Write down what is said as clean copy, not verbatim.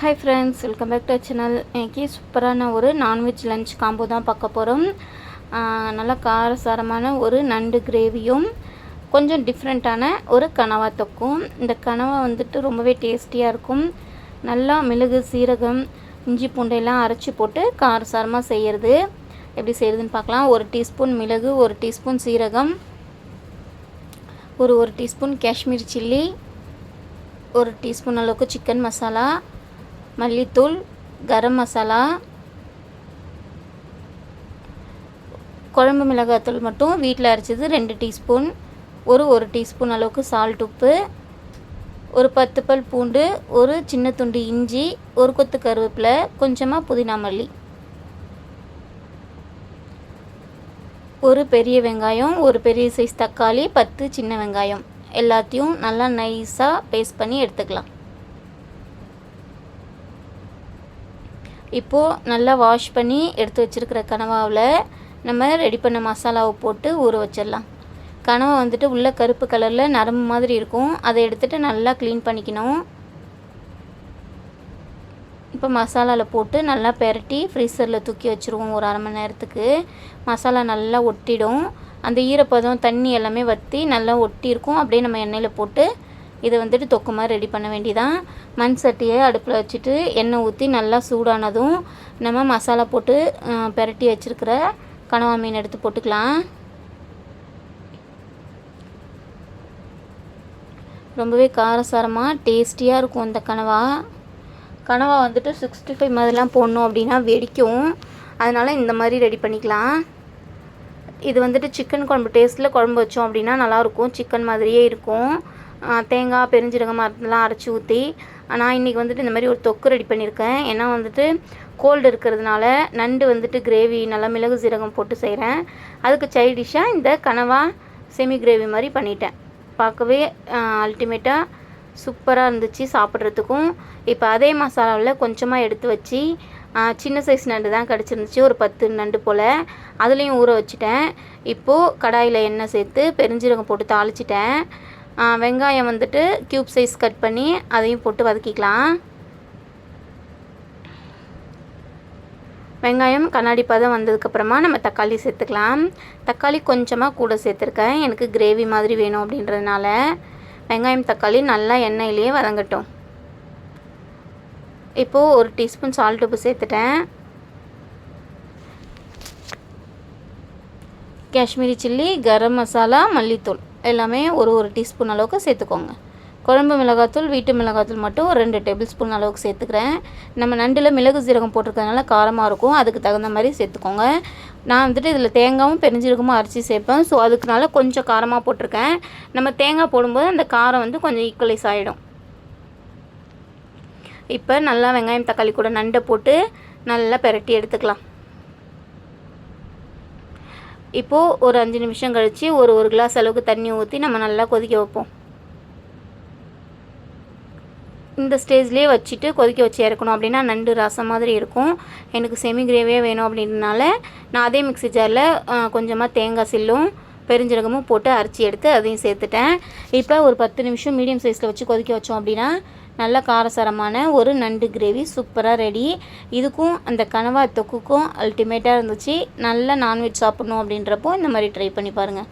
Hi friends, welcome back to channel. இன்றைக்கி சூப்பரான ஒரு நான்வெஜ் லஞ்ச் காம்போ தான் பார்க்க போகிறோம். நல்லா காரசாரமான ஒரு நண்டு கிரேவியும் கொஞ்சம் டிஃப்ரெண்ட்டான ஒரு கனவா தொக்கும். இந்த கனவா வந்துட்டு ரொம்பவே டேஸ்டியாக இருக்கும். நல்லா மிளகு, சீரகம், இஞ்சி பூண்டையெல்லாம் அரைச்சி போட்டு காரசாரமாக செய்கிறது. எப்படி செய்கிறதுன்னு பார்க்கலாம். 1 டீஸ்பூன் மிளகு, 1 டீஸ்பூன் சீரகம், ஒரு டீஸ்பூன் காஷ்மீர் சில்லி, 1 டீஸ்பூன் அளவுக்கு சிக்கன் மசாலா, மல்லித்தூள், கரம் மசாலா, குழம்பு மிளகாத்தூள் மட்டும் வீட்டில் அரைச்சது 2 டீஸ்பூன், ஒரு டீஸ்பூன் அளவுக்கு சால்ட், உப்பு, ஒரு 10 பல் பூண்டு, ஒரு சின்ன துண்டு இஞ்சி, ஒரு கொத்து கருவேப்பிலை, கொஞ்சமாக புதினா மல்லி, ஒரு பெரிய வெங்காயம், ஒரு பெரிய சைஸ் தக்காளி, 10 சின்ன வெங்காயம் எல்லாத்தையும் நல்லா நைஸாக பேஸ்ட் பண்ணி எடுத்துக்கலாம். இப்போது நல்லா வாஷ் பண்ணி எடுத்து வச்சுருக்கிற கனவாவில் நம்ம ரெடி பண்ண மசாலாவை போட்டு ஊற வச்சிடலாம். கனவா வந்துட்டு உள்ளே கருப்பு கலரில் நரம்பு மாதிரி இருக்கும். அதை எடுத்துகிட்டு நல்லா க்ளீன் பண்ணிக்கணும். இப்போ மசாலாவில் போட்டு நல்லா பெரட்டி ஃப்ரீசரில் தூக்கி வச்சுருவோம் ஒரு 1/2 மணி நேரத்துக்கு. மசாலா நல்லா ஒட்டிடும். அந்த ஈரப்பதம் தண்ணி எல்லாமே வற்றி நல்லா ஒட்டியிருக்கும். அப்படியே நம்ம எண்ணெயில் போட்டு இதை வந்துட்டு தொக்கு மாதிரி ரெடி பண்ண வேண்டியதான். மண் சட்டியை அடுப்பில் வச்சுட்டு எண்ணெய் ஊற்றி நல்லா சூடானதும் நம்ம மசாலா போட்டு பெரட்டி வச்சுருக்கிற கனவா மீன் எடுத்து போட்டுக்கலாம். ரொம்பவே காரசாரமாக டேஸ்டியாக இருக்கும் இந்த கனவா. கனவா வந்துட்டு 65 மாதிரிலாம் போடணும் அப்படின்னா வெடிக்கும். அதனால் இந்த மாதிரி ரெடி பண்ணிக்கலாம். இது வந்துட்டு சிக்கன் குழம்பு டேஸ்ட்டில் குழம்பு வச்சோம் அப்படின்னா நல்லாயிருக்கும். சிக்கன் மாதிரியே இருக்கும். தேங்காய், பெருஞ்சீரகம் மரத்தெல்லாம் அரைச்சி ஊற்றி. நான் இன்றைக்கி வந்துட்டு இந்த மாதிரி ஒரு தொக்கு ரெடி பண்ணியிருக்கேன். ஏன்னா வந்துட்டு கோல்டு இருக்கிறதுனால நண்டு வந்துட்டு கிரேவி நல்லா மிளகு சீரகம் போட்டு செய்கிறேன். அதுக்கு சைட் டிஷ்ஷாக இந்த கனவா செமி கிரேவி மாதிரி பண்ணிட்டேன். பார்க்கவே அல்டிமேட்டாக சூப்பராக இருந்துச்சு சாப்பிட்றதுக்கும். இப்போ அதே மசாலாவில் கொஞ்சமாக எடுத்து வச்சு சின்ன சைஸ் நண்டு தான் கிடச்சிருந்துச்சு, ஒரு 10 நண்டு போல். அதுலேயும் ஊற வச்சுட்டேன். இப்போது கடாயில் எண்ணெய் சேர்த்து பெருஞ்சீரகம் போட்டு தாளிச்சிட்டேன். வெங்காயம் வந்துட்டு க்யூப் சைஸ் கட் பண்ணி அதையும் போட்டு வதக்கிக்கலாம். வெங்காயம் கண்ணாடி பதம் வந்ததுக்கப்புறமா நம்ம தக்காளி சேர்த்துக்கலாம். தக்காளி கொஞ்சமாக கூட சேர்த்துருக்கேன், எனக்கு கிரேவி மாதிரி வேணும் அப்படின்றதுனால. வெங்காயம் தக்காளி நல்லா எண்ணெயிலேயே வதங்கட்டும். இப்போது 1 டீஸ்பூன் சால்ட், உப்பு சேர்த்துட்டேன். காஷ்மீரி சில்லி, கரம் மசாலா, மல்லித்தூள் எல்லாமே ஒரு டீஸ்பூன் அளவுக்கு சேர்த்துக்கோங்க. குழம்பு மிளகாத்தூள், வீட்டு மிளகாத்தூள் மட்டும் 2 டேபிள் ஸ்பூன் அளவுக்கு சேர்த்துக்கிறேன். நம்ம நண்டில் மிளகு சீரகம் போட்டிருக்கறதுனால காரமாக இருக்கும். அதுக்கு தகுந்த மாதிரி சேர்த்துக்கோங்க. நான் வந்துட்டு இதில் தேங்காயும் பெருஞ்சீரகமும் அரைச்சி சேர்ப்பேன். ஸோ அதுக்குனால கொஞ்சம் காரமாக போட்டிருக்கேன். நம்ம தேங்காய் போடும்போது அந்த காரம் வந்து கொஞ்சம் ஈக்குவலைஸ் ஆகிடும். இப்போ நல்லா வெங்காயம் தக்காளி கூட நண்டை போட்டு நல்லா பெரட்டி எடுத்துக்கலாம். இப்போது ஒரு 5 நிமிஷம் கழித்து ஒரு கிளாஸ் அளவுக்கு தண்ணி ஊற்றி நம்ம நல்லா கொதிக்க வைப்போம். இந்த ஸ்டேஜ்லேயே வச்சுட்டு கொதிக்க வச்சு இறக்கணும். அப்படின்னா நண்டு ரசம் மாதிரி இருக்கும். எனக்கு செமி கிரேவியாக வேணும் அப்படின்றனால நான் அதே மிக்ஸி ஜாரில் கொஞ்சமாக தேங்காய் சில்லும் பெருஞ்சீரகமும் போட்டு அரைச்சி எடுத்து அதையும் சேர்த்துட்டேன். இப்போ ஒரு 10 நிமிஷம் மீடியம் சைஸில் வச்சு கொதிக்க வச்சோம் அப்படின்னா நல்ல காரசாரமான ஒரு நண்டு கிரேவி சூப்பராக ரெடி. இதுக்கும் அந்த கனவா தொக்குக்கும் அல்டிமேட்டாக இருந்துச்சு. நல்லா நான்வெஜ் சாப்பிட்ணும் அப்படின்றப்போ இந்த மாதிரி ட்ரை பண்ணி பாருங்கள்.